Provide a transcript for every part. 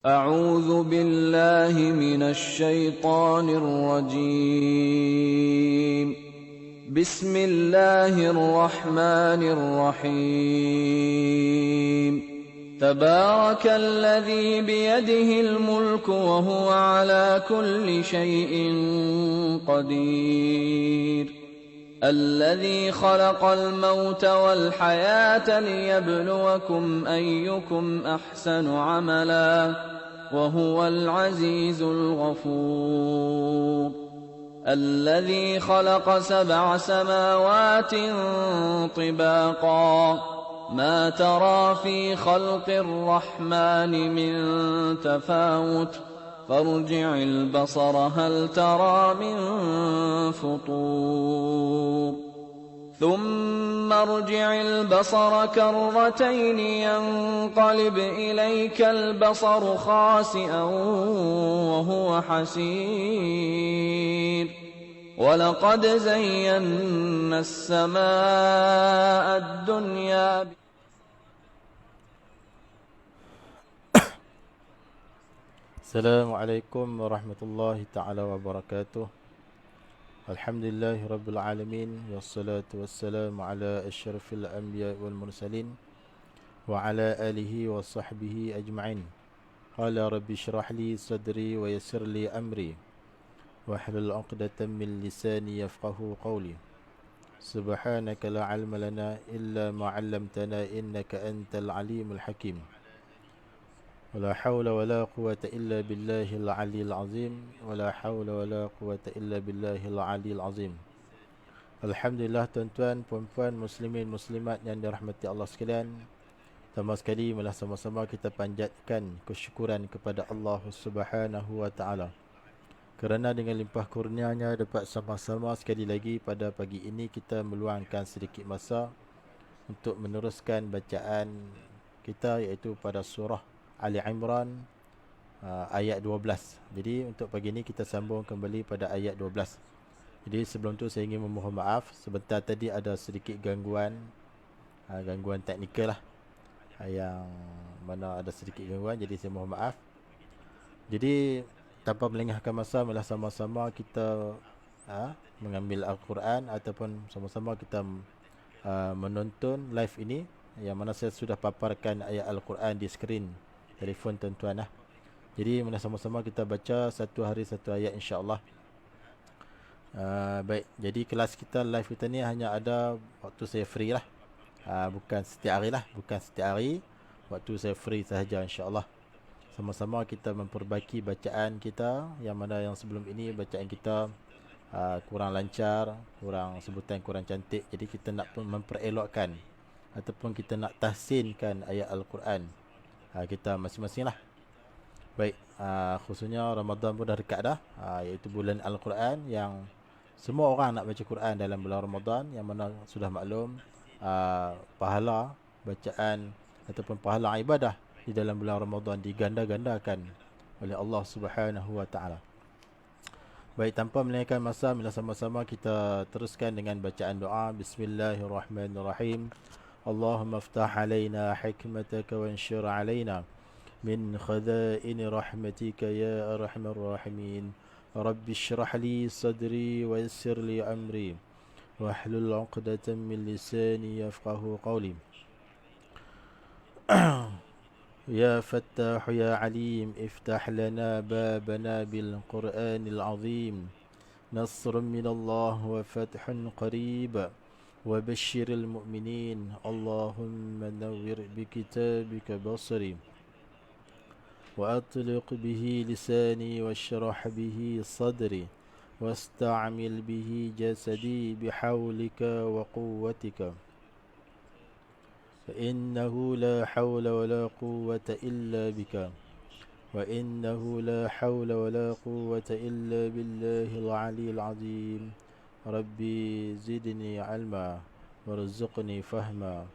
أعوذ بالله من الشيطان الرجيم. بسم الله الرحمن الرحيم. تبارك الذي بيده الملك وهو على كل شيء قدير. الذي خلق الموت والحياة ليبلوكم أيكم أحسن عملا وهو العزيز الغفور. الذي خلق 7 سماوات طباقا ما ترى في خلق الرحمن من تفاوت فارجع البصر هل ترى من فطور ثم ارجع البصر كرتين ينقلب إليك البصر خاسئا وهو حسير ولقد زينا السماء الدنيا. Assalamualaikum warahmatullahi ta'ala wabarakatuh. Alhamdulillahi rabbil alamin. Wassalatu wassalamu ala asyrafil anbiya wal mursalin wa ala alihi wa sahbihi ajma'in. Qala rabbi syrah li sadri wa yassir li amri wahlul 'uqdatam min lisani yafqahu qawli. Subhanaka la 'ilma lana illa ma 'allamtana innaka antal alimul hakim. ولا حول ولا قوة إلا بالله العلي العظيم ولا حول ولا قوة إلا بالله العلي العظيم. Alhamdulillah tuan-tuan, puan-puan, muslimin, muslimat yang dirahmati Allah sekalian. Pertama sekali malah sama-sama kita panjatkan kesyukuran kepada Allah Subhanahu wa taala. Kerana dengan limpah kurnianya dapat sama-sama sekali lagi pada pagi ini kita meluangkan sedikit masa untuk meneruskan bacaan kita, iaitu pada surah Ali Imran ayat 12. Jadi untuk pagi ini kita sambung kembali pada ayat 12. Jadi sebelum tu saya ingin memohon maaf, sebentar tadi ada sedikit gangguan teknikal lah, yang mana ada sedikit gangguan, jadi saya mohon maaf. Jadi tanpa melengahkan masa, malah sama-sama kita mengambil Al-Quran ataupun sama-sama kita menonton live ini, yang mana saya sudah paparkan ayat Al-Quran di skrin telefon tuan-tuan lah. Jadi mana sama-sama kita baca satu hari satu ayat, insya-Allah. Baik, jadi kelas kita live kita ni hanya ada waktu saya free lah. Bukan setiap hari lah, bukan setiap hari. Waktu saya free sahaja, insya-Allah. Sama-sama kita memperbaiki bacaan kita, yang mana yang sebelum ini bacaan kita kurang lancar, kurang sebutan kurang cantik. Jadi kita nak pun memperelokkan ataupun kita nak tahsinkan ayat Al-Quran kita masing-masing lah. Baik, khususnya Ramadan pun dah dekat dah, iaitu bulan Al-Quran, yang semua orang nak baca Quran dalam bulan Ramadan, yang mana sudah maklum pahala bacaan ataupun pahala ibadah di dalam bulan Ramadan diganda-gandakan oleh Allah Subhanahu wa taala. Baik, tanpa melengahkan masa, mari sama-sama kita teruskan dengan bacaan doa. Bismillahirrahmanirrahim. Allahumma aftah alaina hikmataka wa anshur alaina min khaza'in rahmatika ya arhamar rahimin. Rabbi shrah li sadri wa yassir li amri wahlul 'uqdatam min lisani yafqahu qawli. Ya Fattah ya Alim, iftah lana babana bil Qur'anil azim. Nasrun minallah wa fathun qarib. وبشر المؤمنين اللهم نور بكتابك بصري وأطلق به لساني واشرح به صدري واستعمل به جسدي بحولك وقوتك فإنه لا حول ولا قوة إلا بك وإنه لا حول ولا قوة إلا بالله العلي العظيم. Rabbi zidni ilma warzuqni fahma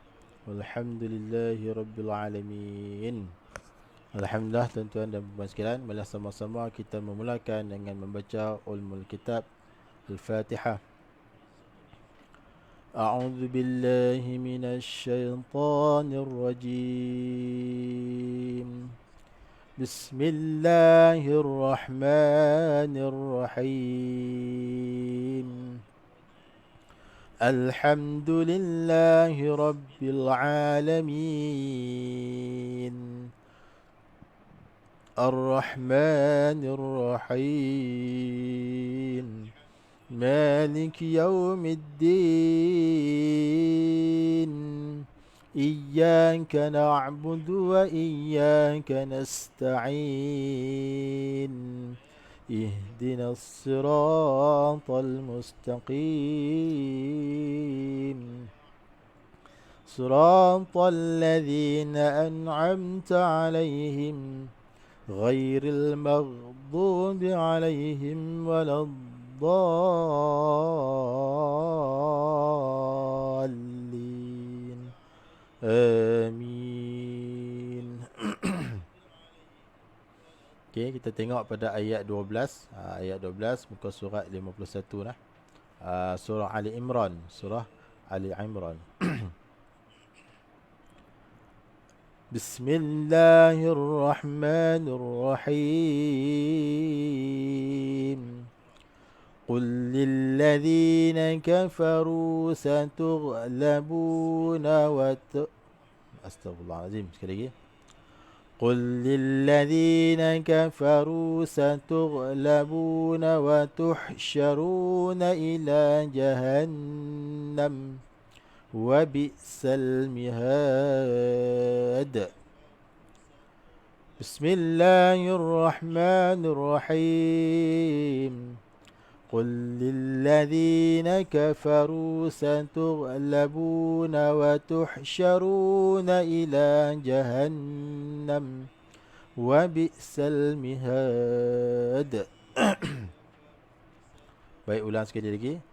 walhamdulillahi rabbil alamin. Alhamdulillah tuan-tuan dan puan sekalian, mari sama-sama kita memulakan dengan membaca ulumul kitab Al-Fatihah. A'udzu billahi minasy syaithanir rajim. Bismillahirrahmanirrahim. Alhamdulillahi Rabbil Alamin. Ar-Rahmanir-Rahim. Maliki Yawmiddin. Iyyaka na'budu wa iyyaka nasta'in. اهدنا الصراط المستقيم صراط الذين أنعمت عليهم غير المغضوب عليهم ولا الضالين آمين. Okey, kita tengok pada ayat 12. Ayat 12 muka surat 51 lah. Surah Ali Imran, surah Ali Imran. Bismillahirrahmanirrahim. Qul lilladzina kafaru satughlabuna wa Astaghfirullahalazim, sekali lagi. قل للذين كفروا ستغلبون وتحشرون إلى جهنم وبئس المهاد. بسم الله الرحمن الرحيم. قل للذين كفروا ستغلبون وتحشرون إلى جهنم وبئس المهاد. Baik, ulang sekali lagi.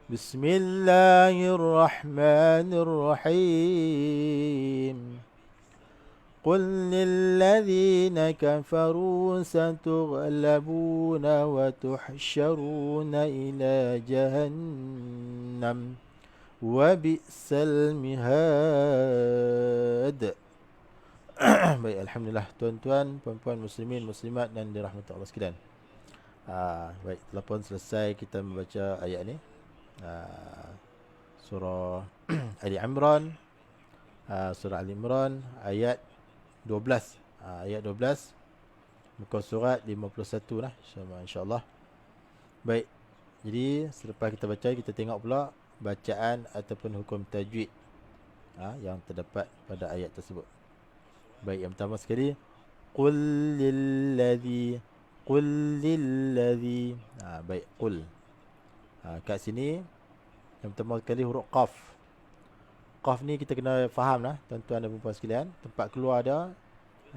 Bismillahirrahmanirrahim. قل للذين كفروا ستغلبون وتحشرون إلى جهنم وبئس المهاد. Baik, alhamdulillah tuan-tuan, puan-puan muslimin, muslimat dan dirahmati Allah sekalian. Baik, telah pun selesai kita membaca ayat ni. Surah Ali Imran, surah Ali Imran ayat 12. Ayat 12 muka surat 51 lah, insya-Allah. Baik. Jadi selepas kita baca, kita tengok pula bacaan ataupun hukum tajwid yang terdapat pada ayat tersebut. Baik, yang pertama sekali, qul lilladzi. Baik, qul. Kat sini yang pertama sekali huruf qaf. Qaf ni kita kena faham lah, tuan-tuan dan puan-puan sekalian. Tempat keluar dia,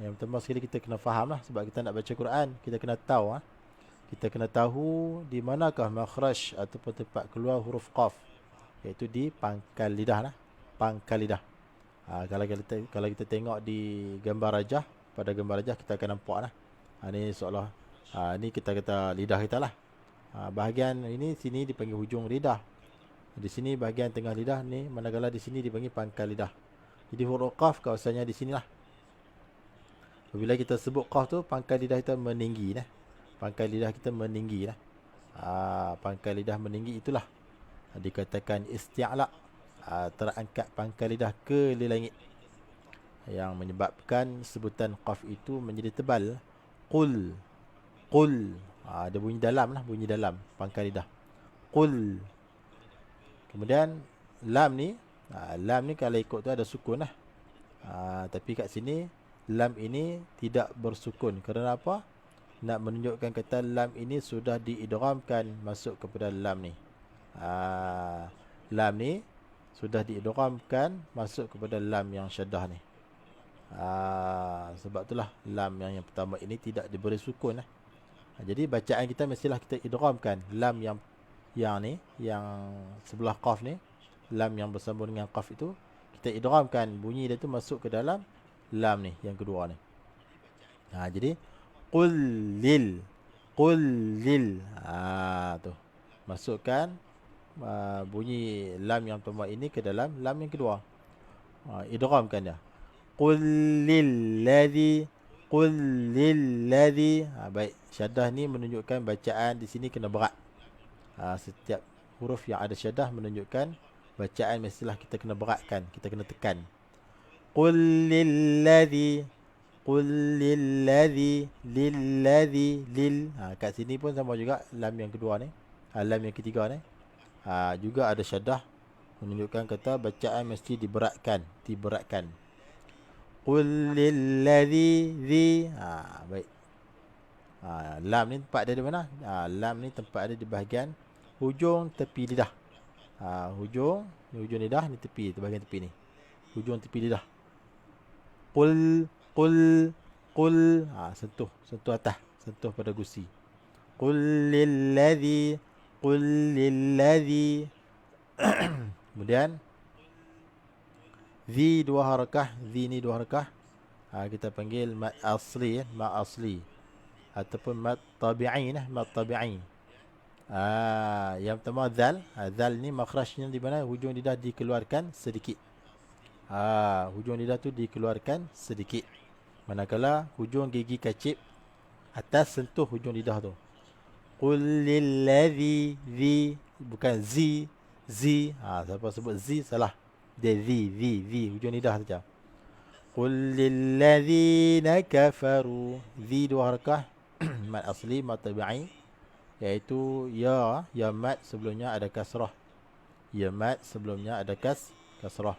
yang pertama sekali kita kena faham lah. Sebab kita nak baca Quran, kita kena tahu kita kena tahu di manakah makhraj ataupun tempat keluar huruf qaf, iaitu di pangkal lidah lah. Pangkal lidah. Kalau kita tengok di gambar rajah, pada gambar rajah kita akan nampak lah. Ni seolah ni kita kata lidah kita lah. Bahagian ini sini dipanggil hujung lidah. Di sini bahagian tengah lidah ni, manakala di sini dipanggil pangkal lidah. Jadi huruf qaf kawasannya di sinilah. Apabila kita sebut qaf tu, pangkal lidah kita meninggi lah. Pangkal lidah kita meninggi lah. Pangkal lidah meninggi itulah dikatakan isti'la, terangkat pangkal lidah ke langit, yang menyebabkan sebutan qaf itu menjadi tebal. Qul. Ada bunyi dalam lah, bunyi dalam pangkal lidah. Qul. Kemudian lam ni kalau ikut tu ada sukun lah. Tapi kat sini lam ini tidak bersukun. Kerana apa? Nak menunjukkan kata lam ini sudah diidghamkan masuk kepada lam ni. Lam ni sudah diidghamkan masuk kepada lam yang syaddah ni. Sebab itulah lam yang pertama ini tidak diberi sukun lah. Jadi bacaan kita mestilah kita idghamkan lam yang ni, yang sebelah qaf ni, lam yang bersambung dengan qaf itu, kita idghamkan bunyi dia tu masuk ke dalam lam ni yang kedua ni. Jadi qul lil. Tu masukkan bunyi lam yang pertama ini ke dalam lam yang kedua. Idghamkan dia. Qul Qul lilladzi. Baik, syaddah ni menunjukkan bacaan di sini kena berat. Setiap huruf yang ada syaddah menunjukkan bacaan mestilah kita kena beratkan, kita kena tekan. Qul lilladzi. Qul lilladzi. Lilladzi. Lil. Kat sini pun sama juga lam yang kedua ni. Lam yang ketiga ni. Juga ada syaddah menunjukkan kata bacaan mesti diberatkan, diberatkan. Qul lilladzi zi. Baik. Lam ni tempat dia di mana? Lam ni tempat dia di bahagian hujung tepi lidah. Hujung lidah ni tepi, bahagian tepi ni. Hujung tepi lidah. Qul sentuh atas, sentuh pada gusi. Qul lilladzi. Kemudian zi dua harakah, zi ni dua harakah. Kita panggil mad asli, mad asli ataupun mad tabi'i nah, mad tabi'i. Yang pertama zal. Zal ni makhrajnya di mana? Hujung lidah dikeluarkan sedikit. Hujung lidah tu dikeluarkan sedikit. Manakala hujung gigi kacip atas sentuh hujung lidah tu. Qul lilladzi zi, bukan zi. Siapa sebut zi salah. Dia zi hujung lidah saja. Qul lilladzina kafaru. Zi dua harakah. Mad asli, mad tabi'i, iaitu ya mad sebelumnya ada kasrah. Ya mad sebelumnya ada kasrah.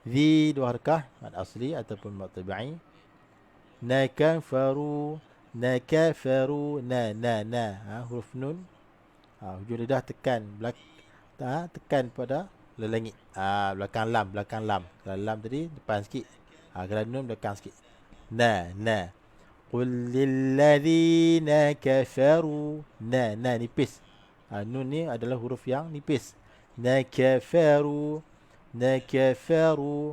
Zi dua harakah, mad asli ataupun mad tabi'i. Nakafaru. Huruf nun. Hujung lidah tekan tekan pada lelengit. Belakang lam. Kalau lam tadi depan sikit. Kalau nun belakang sikit. Na. Qul lilladzina kafaru. Na nipis. Nun ni adalah huruf yang nipis. Nakafaru.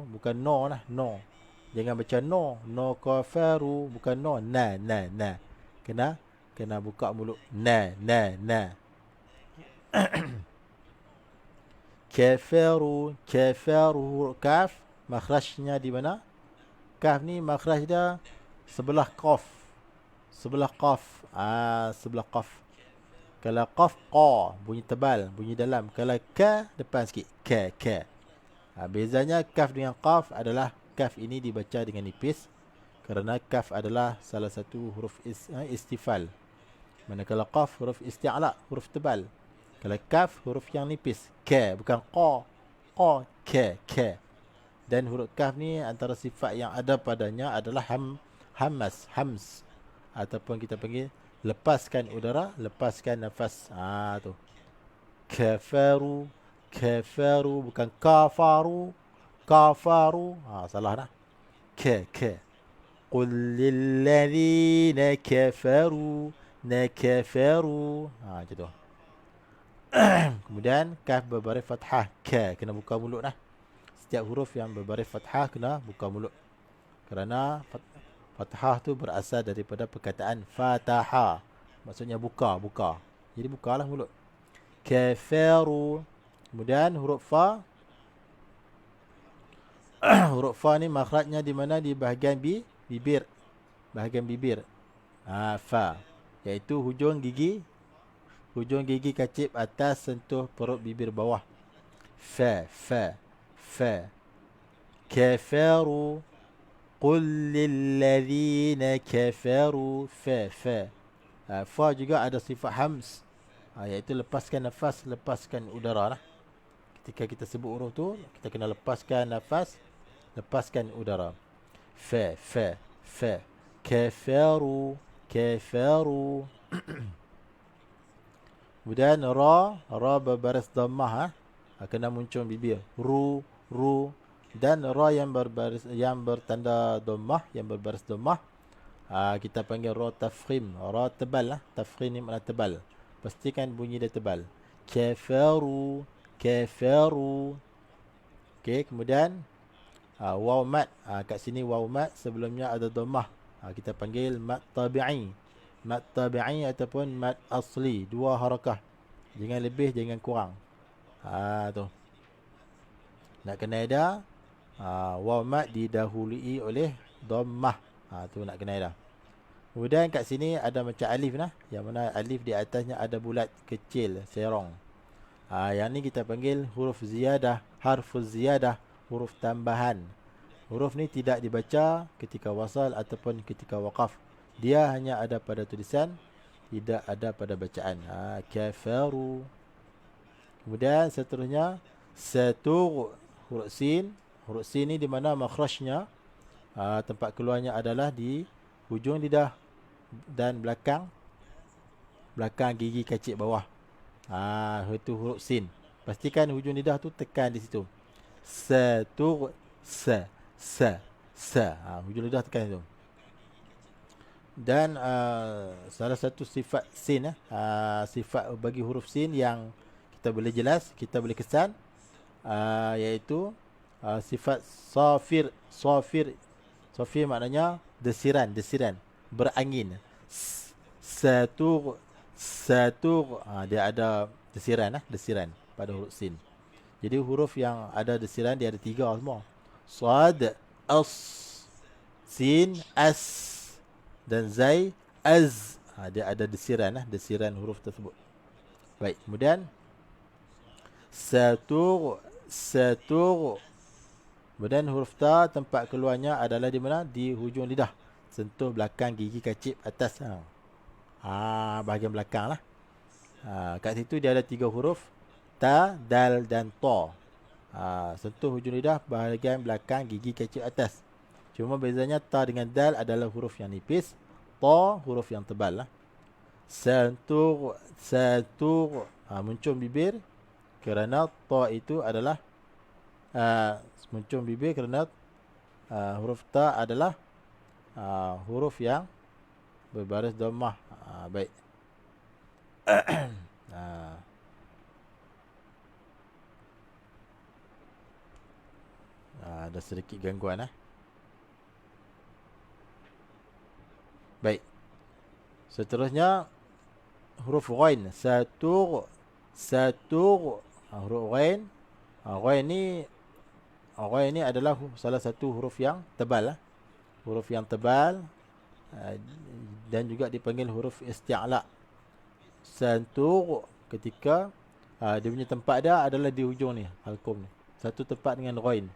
Bukan no lah, no. Jangan baca no kafaru, bukan no. Na. Kena buka mulut. Na. Kafaru. Kaf makhrajnya di mana? Kaf ni makhraj dia sebelah qaf. Sebelah qaf. Kalau qaf qa, bunyi tebal, bunyi dalam. Kalau ka, depan sikit. Ka. Bezanya kaf dengan qaf adalah kaf ini dibaca dengan nipis kerana kaf adalah salah satu huruf istifal. Manakala qaf huruf isti'la, huruf tebal. Kalau kaf huruf yang nipis. Ka, bukan qa. Ka. Dan huruf kaf ni antara sifat yang ada padanya adalah hams ataupun kita panggil lepaskan udara, lepaskan nafas. Tu. Kafaru, bukan kafaru. Salah dah. Ka. Qul lilladzina kafaru. Macam tu. Kemudian kaf berbaris fathah. Ka, kena buka mulut dah. Setiap huruf yang berbaris fathah kena buka mulut. Kerana fathah tu berasal daripada perkataan fataha. Maksudnya buka. Jadi bukalah mulut. Kafaru. Kemudian huruf fa. Huruf fa ni makhrajnya di mana? Di bahagian bibir. Bahagian bibir. Fa. Iaitu hujung gigi kacip atas sentuh perut bibir bawah. Fa. Kafaru. Qul lilladzina kafaru. Fa. Fa juga ada sifat hams. Iaitu lepaskan nafas, lepaskan udara lah. Ketika kita sebut huruf tu, kita kena lepaskan nafas, lepaskan udara. Fa. Kafaru. Kemudian ra berbaris dhammah. Kena muncul bibir. Ru. Dan ra yang bertanda dhammah, yang berbaris dhammah, kita panggil ra tafkhim. Ra tebal lah. Tafkhim ni makna tebal. Pastikan bunyi dia tebal. Kafaru. Okey, kemudian waw mat. Kat sini waw mat sebelumnya ada dhammah. Kita panggil mat tabi'i. Mat tabi'i ataupun mat asli, dua harakah. Jangan lebih, jangan kurang. Tu. Nak kena ada waw mat didahului oleh dhammah. Tu nak kenal dah. Kemudian kat sini ada macam alif lah, yang mana alif di atasnya ada bulat kecil serong. Yang ni kita panggil huruf ziyadah, harfuz ziyadah, huruf tambahan. Huruf ni tidak dibaca ketika wasal ataupun ketika waqaf. Dia hanya ada pada tulisan, tidak ada pada bacaan. Kafaru. Kemudian seterusnya satur, huruf sin. Huruf sin ni di mana makhrajnya, tempat keluarnya adalah di hujung lidah dan belakang gigi kacip bawah. Itu huruf sin. Pastikan hujung lidah tu tekan di situ. Satur, sa. Hujung lidah tekan situ. Dan salah satu sifat sin, sifat bagi huruf sin yang kita boleh jelas, kita boleh kesan, iaitu sifat safir. Safir maknanya desiran, berangin. Satur, dia ada desiran pada huruf sin. Jadi huruf yang ada desiran dia ada 3 semua. Sad, as, sin, as, dan zai, az. Dia ada desiran huruf tersebut. Baik, kemudian satur. Kemudian huruf ta, tempat keluarnya adalah di mana? Di hujung lidah, sentuh belakang gigi kacip atas. Bahagian belakang lah. Kat situ dia ada 3 huruf, ta, dal dan ta. Sentuh hujung lidah bahagian belakang gigi kacip atas. Cuma bezanya ta dengan dal adalah huruf yang nipis, ta huruf yang tebal lah. Satur, muncung bibir kerana ta itu adalah muncung bibir kerana huruf ta adalah huruf yang berbaris dhammah. Baik. Ada sedikit gangguan. Baik. Seterusnya huruf ghain. Satur. Huruf ghain. Ghain ni adalah salah satu huruf yang tebal. Huruf yang tebal dan juga dipanggil huruf isti'la. Satur ketika dia punya tempat dia adalah di hujung ni, halqum ni. Satu tempat dengan ghain.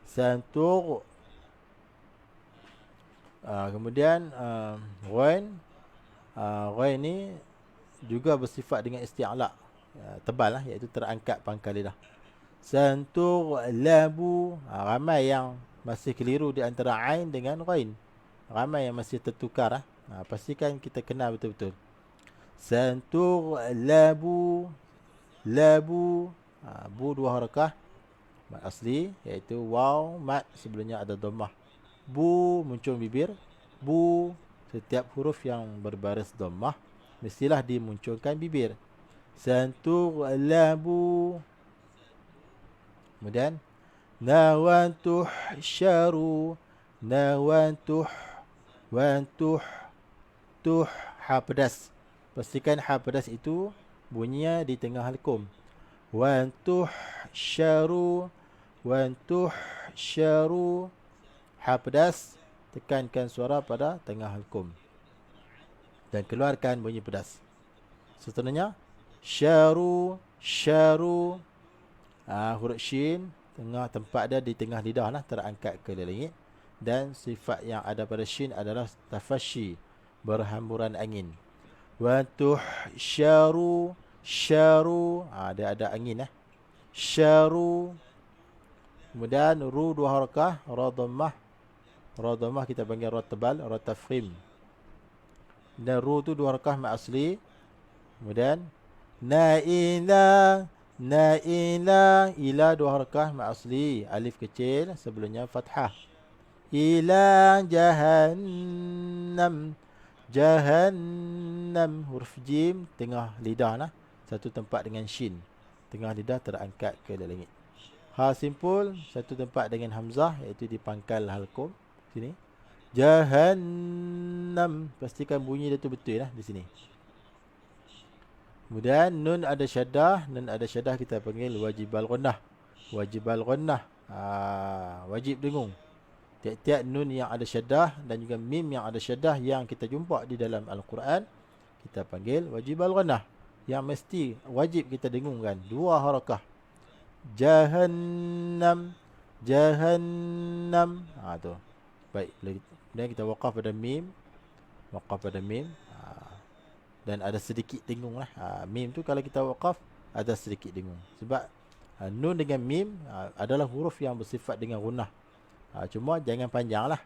Satur. Kemudian ghain ni juga bersifat dengan isti'la, tebal lah, iaitu terangkat pangkal lidah. Santur labu. Ramai yang masih keliru di antara ain dengan ghain. Ramai yang masih tertukar. Pastikan kita kenal betul-betul. Santur labu. Bu 2 harakah. Mat asli, iaitu waw, mat sebelumnya ada dhammah. Bu, muncung bibir. Bu, setiap huruf yang berbaris dhammah mestilah dimunculkan bibir. Santur labu. Kemudian nawantuh syaru. Tuh, ha pedas. Pastikan ha pedas itu bunyinya di tengah halqum. Wantuh syaru. Ha pedas, tekankan suara pada tengah halqum dan keluarkan bunyi pedas. Seterusnya syaru. Huruf shin, tengah tempat dia di tengah lidah lah, terangkat ke langit. Dan sifat yang ada pada shin adalah tafashi, berhamburan angin. Wantuh syaru. Dia ada angin. Syaru. Kemudian ru 2 harakah, ra dhammah. Ra dhammah kita panggil ra tebal, ra tafkhim. Dan ru tu 2 harakah mat asli. Kemudian naila. Ila 2 harakah mat asli, alif kecil sebelumnya fathah. Ila jahannam. Huruf jim tengah lidah lah, satu tempat dengan shin, tengah lidah terangkat ke langit. Ha simpul satu tempat dengan hamzah, iaitu di pangkal halqum sini. Jahannam, pastikan bunyi dia tu betul lah di sini. Kemudian nun ada syaddah kita panggil wajibal ghunnah. Wajib dengung. Tiap-tiap nun yang ada syaddah dan juga mim yang ada syaddah yang kita jumpa di dalam Al-Quran, kita panggil wajibal ghunnah, yang mesti wajib kita dengungkan 2 harakah. Jahannam, jahannam. Tu. Baik, kemudian kita waqaf pada mim, waqaf pada mim. Dan ada sedikit dengung lah. Mim tu kalau kita waqaf ada sedikit dengung. Sebab nun dengan mim adalah huruf yang bersifat dengan gunnah. Cuma jangan panjang lah.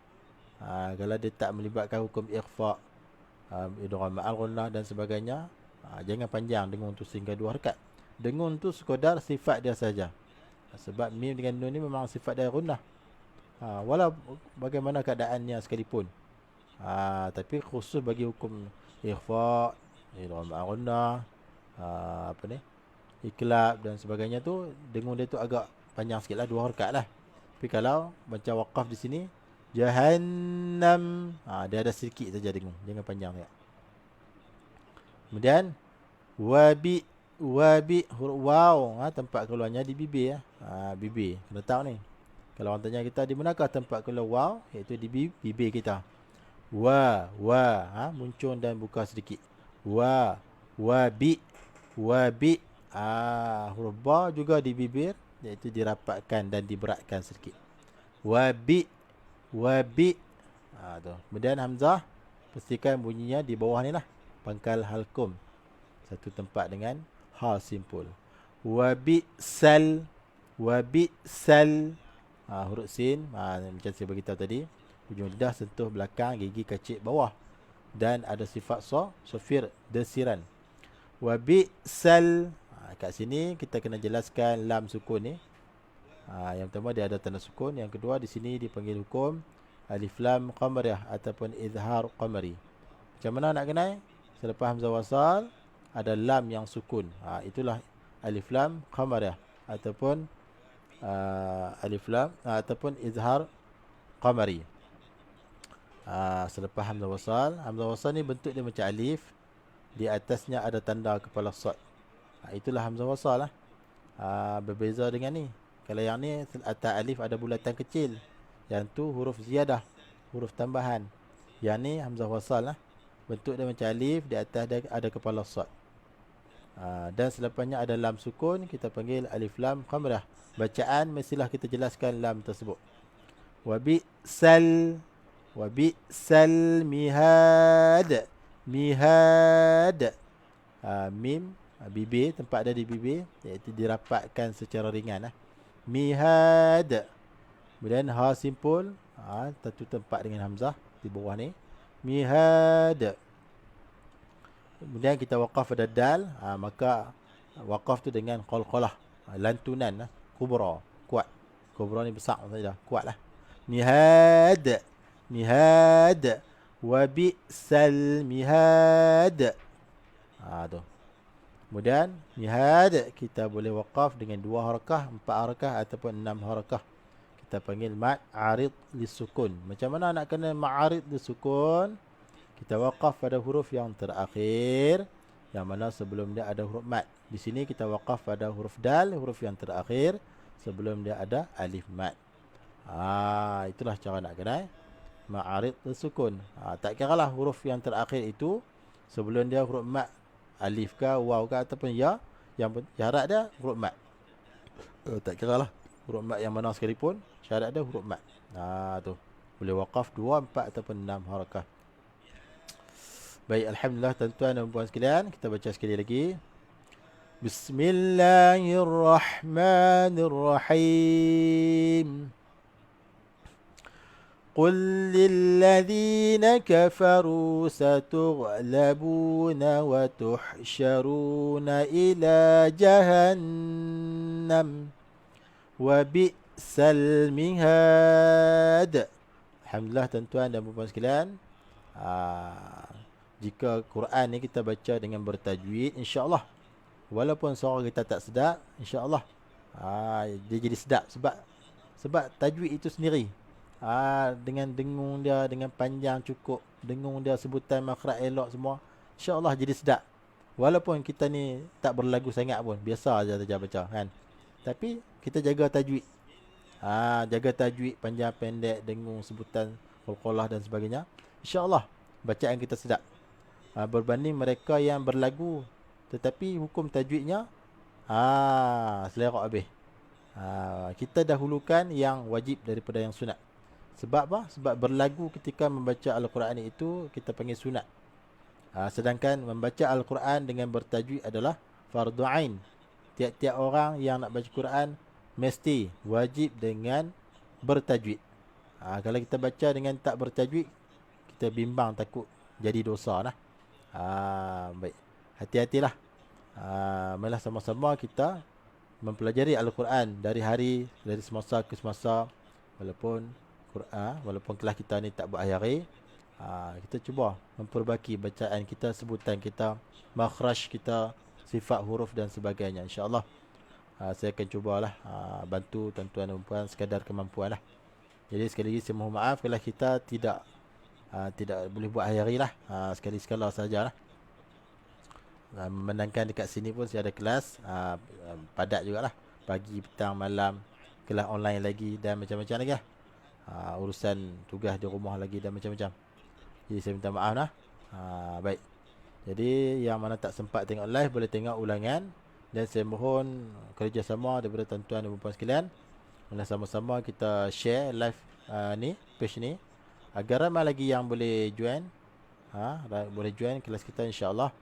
Kalau dia tak melibatkan hukum ikhfa, idgham ma'al gunnah dan sebagainya, jangan panjang dengung tu sehingga 2 harakat. Dengung tu sekadar sifat dia saja. Sebab mim dengan nun ni memang sifat dia gunnah. Walau bagaimana keadaannya sekalipun. Tapi khusus bagi hukum ikhfa, idgham ma'al gunnah, iklab dan sebagainya tu, dengung dia tu agak panjang sikit lah, 2 harakat lah. Tapi kalau macam waqaf di sini, jahannam, dia ada sedikit saja dengung, jangan panjang ya. Kemudian wabi, wabi, huruf waw, tempat keluarnya di bibir ya. Bibir, kena tahu ni. Kalau orang tanya kita di manakah tempat keluar waw, iaitu di bibir kita. Muncul dan buka sedikit. Wabi, wabi. Huruf ba juga di bibir, iaitu dirapatkan dan diberatkan sedikit. Wabi, wabi. Tu. Kemudian hamzah, pastikan bunyinya di bawah ni lah, pangkal halkum, satu tempat dengan ha simpul. Wabi sal, wabi sal. Huruf sin, macam saya beritahu tadi, hujung lidah sentuh belakang gigi kecil bawah, dan ada sifat sofir, desiran. Wabi sal. Kat sini kita kena jelaskan lam sukun ni. Yang pertama dia ada tanda sukun, yang kedua di sini dipanggil hukum alif lam qamariyah ataupun izhar qamari. Macam mana nak kenal? Selepas hamzah wasal ada lam yang sukun. Itulah alif lam qamariyah ataupun alif lam ataupun izhar qamari. Selepas hamzah wasal ni bentuk dia macam alif, di atasnya ada tanda kepala sad. Itulah hamzah wasal lah. Berbeza dengan ni. Kalau yang ni atas alif ada bulatan kecil, yang tu huruf ziyadah, huruf tambahan. Yang ni hamzah wasal lah, bentuk dia macam alif, di atas dia ada kepala sad. Dan selepasnya ada lam sukun, kita panggil alif lam qamariyah. Bacaan mestilah kita jelaskan lam tersebut. Wabi'sal, wabi'sal mihad, mihad. Mim, bibir, tempat dia di bibir, iaitu dirapatkan secara ringan. Mihad. Kemudian ha simpul, satu tempat dengan hamzah di bawah ni. Mihad. Kemudian kita waqaf pada dal, maka waqaf tu dengan qalqalah, lantunan kubra, kuat. Kubra ni besar saja, kuat lah. Mihad, mihad. Wabi'sal mihad. Tu. Kemudian mihad kita boleh waqaf dengan 2 harakah, 4 harakah ataupun 6 harakah. Kita panggil mad arid lisukun. Macam mana nak kena ma'arid lisukun? Kita waqaf pada huruf yang terakhir, yang mana sebelum dia ada huruf mad. Di sini kita waqaf pada huruf dal, huruf yang terakhir, sebelum dia ada alif mad. Itulah cara nak kena ma'arid lisukun. Tak kira lah huruf yang terakhir itu sebelum dia huruf mad, alif ke, waw ke ataupun ya, yang syarat dia huruf mad. Tak kira lah huruf mad yang mana sekalipun, syarat dia huruf mad. Tu boleh waqaf 2, 4 ataupun 6 harakah. Baik, alhamdulillah tuan-tuan dan puan sekalian, kita baca sekali lagi. Bismillahirrahmanirrahim. قل للذين كفروا ستغلبون وتحشرون إلى جهنم وبئس المهاد. Alhamdulillah tuan-tuan dan puan sekalian, jika Quran ni kita baca dengan bertajwid, insya-Allah, walaupun suara kita tak sedap, insya-Allah dia jadi sedap sebab tajwid itu sendiri. Dengan dengung dia, dengan panjang cukup, dengung dia, sebutan makhraj elok semua, insya-Allah jadi sedap. Walaupun kita ni tak berlagu sangat pun, biasa aja baca kan. Tapi kita jaga tajwid. Jaga tajwid panjang pendek, dengung sebutan qalqalah dan sebagainya. InsyaAllah bacaan kita sedap. Berbanding mereka yang berlagu tetapi hukum tajwidnya selerak habis. Kita dahulukan yang wajib daripada yang sunat. Sebab apa? Sebab berlagu ketika membaca Al-Quran itu kita panggil sunat. Sedangkan membaca Al-Quran dengan bertajwid adalah fardu ain. Tiap-tiap orang yang nak baca Quran mesti wajib dengan bertajwid. Kalau kita baca dengan tak bertajwid, kita bimbang takut jadi dosa lah. Baik, hati-hatilah. Marilah sama-sama kita mempelajari Al-Quran dari semasa ke semasa. Walaupun kelas kita ni tak berakhir, kita cuba memperbaiki bacaan kita, sebutan kita, makhraj kita, sifat huruf dan sebagainya. InsyaAllah saya akan cubalah bantu tuan-tuan dan puan sekadar kemampuan lah. Jadi sekali lagi saya mohon maaf kalau kita tidak boleh buat hari-hari lah, sekali-sekala sajalah. Memandangkan dekat sini pun saya ada kelas padat jugalah, pagi, petang, malam, kelas online lagi dan macam-macam lagi lah. Urusan tugas di rumah lagi dan macam-macam. Jadi saya minta maaf lah. Baik. Jadi yang mana tak sempat tengok live boleh tengok ulangan. Dan saya mohon kerjasama daripada tuan-tuan dan puan sekalian. Mana sama-sama kita share live ni, page ni, agar ramai lagi yang boleh join. Boleh join kelas kita insya-Allah.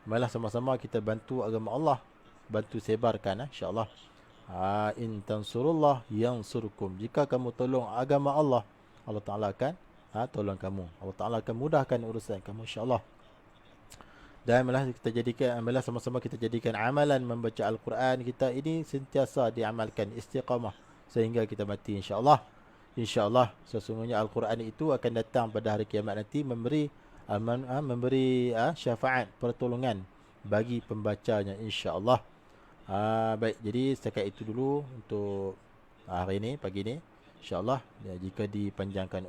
Marilah sama-sama kita bantu agama Allah, bantu sebarkan insya-Allah. In tansurullah yansurkum. Jika kamu tolong agama Allah, Allah Taala akan tolong kamu. Allah Taala akan mudahkan urusan kamu insya-Allah. Dan marilah sama-sama kita jadikan amalan membaca Al-Quran kita ini sentiasa diamalkan, istiqamah sehingga kita mati insya-Allah. Insya-Allah sesungguhnya Al-Quran itu akan datang pada hari kiamat nanti memberi syafaat, pertolongan bagi pembacanya insya-Allah. Baik, jadi setakat itu dulu untuk hari ini, pagi ini. InsyaAllah jika dipanjangkan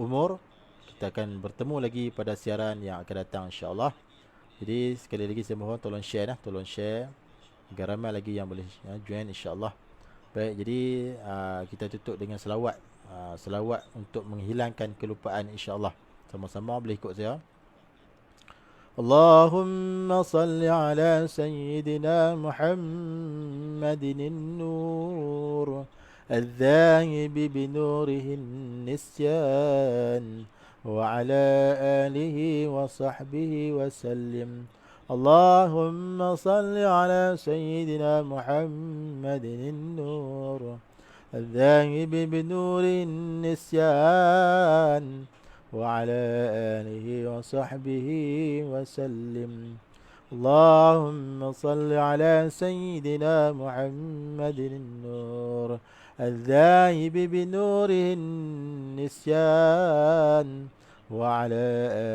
umur, kita akan bertemu lagi pada siaran yang akan datang insya-Allah. Jadi sekali lagi saya mohon tolong share agar ramai lagi yang boleh join insya-Allah. Baik, jadi kita tutup dengan selawat. Selawat untuk menghilangkan kelupaan insya-Allah. Sama-sama boleh ikut saya. اللهم صل على سيدنا محمد النور الذاهب بنوره النسيان وعلى آله وصحبه وسلم. اللهم صل على سيدنا محمد النور الذاهب بنور النسيان وعلى آله وصحبه وسلم. اللهم صل على سيدنا محمد النور الذاهب بنوره النسيان وعلى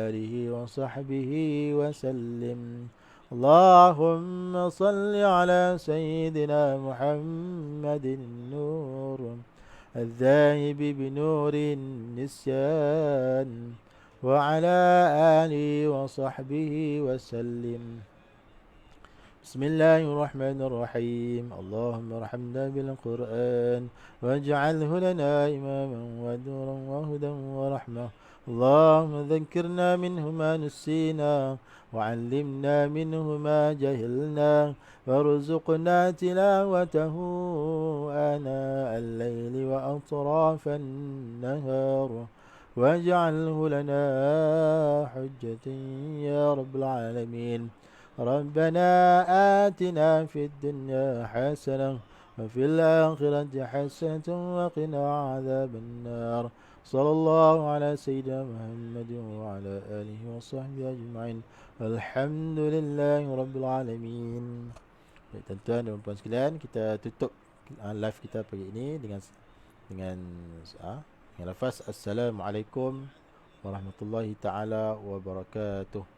آله وصحبه وسلم. اللهم صل على سيدنا محمد النور الذاهب بنور النسيان وعلى آله وصحبه وسلم. بسم الله الرحمن الرحيم. اللهم ارحمنا بالقرآن واجعله لنا إماما ونورا وهدى ورحمة. اللهم ذكرنا منه ما نسينا وعلمنا منه ما جهلنا وارزقنا تلاوته آناء الليل وأطراف النهار واجعله لنا حجة يا رب العالمين. ربنا آتنا في الدنيا حسنة وفي الآخرة حسنة وقنا عذاب النار. صلى الله على سيدنا محمد وعلى آله وصحبه أجمعين. الحمد لله رب العالمين. Baik, tuan-tuan dan puan sekalian, kita tutup live kita pagi ini dengan lafaz Assalamualaikum warahmatullahi taala wabarakatuh.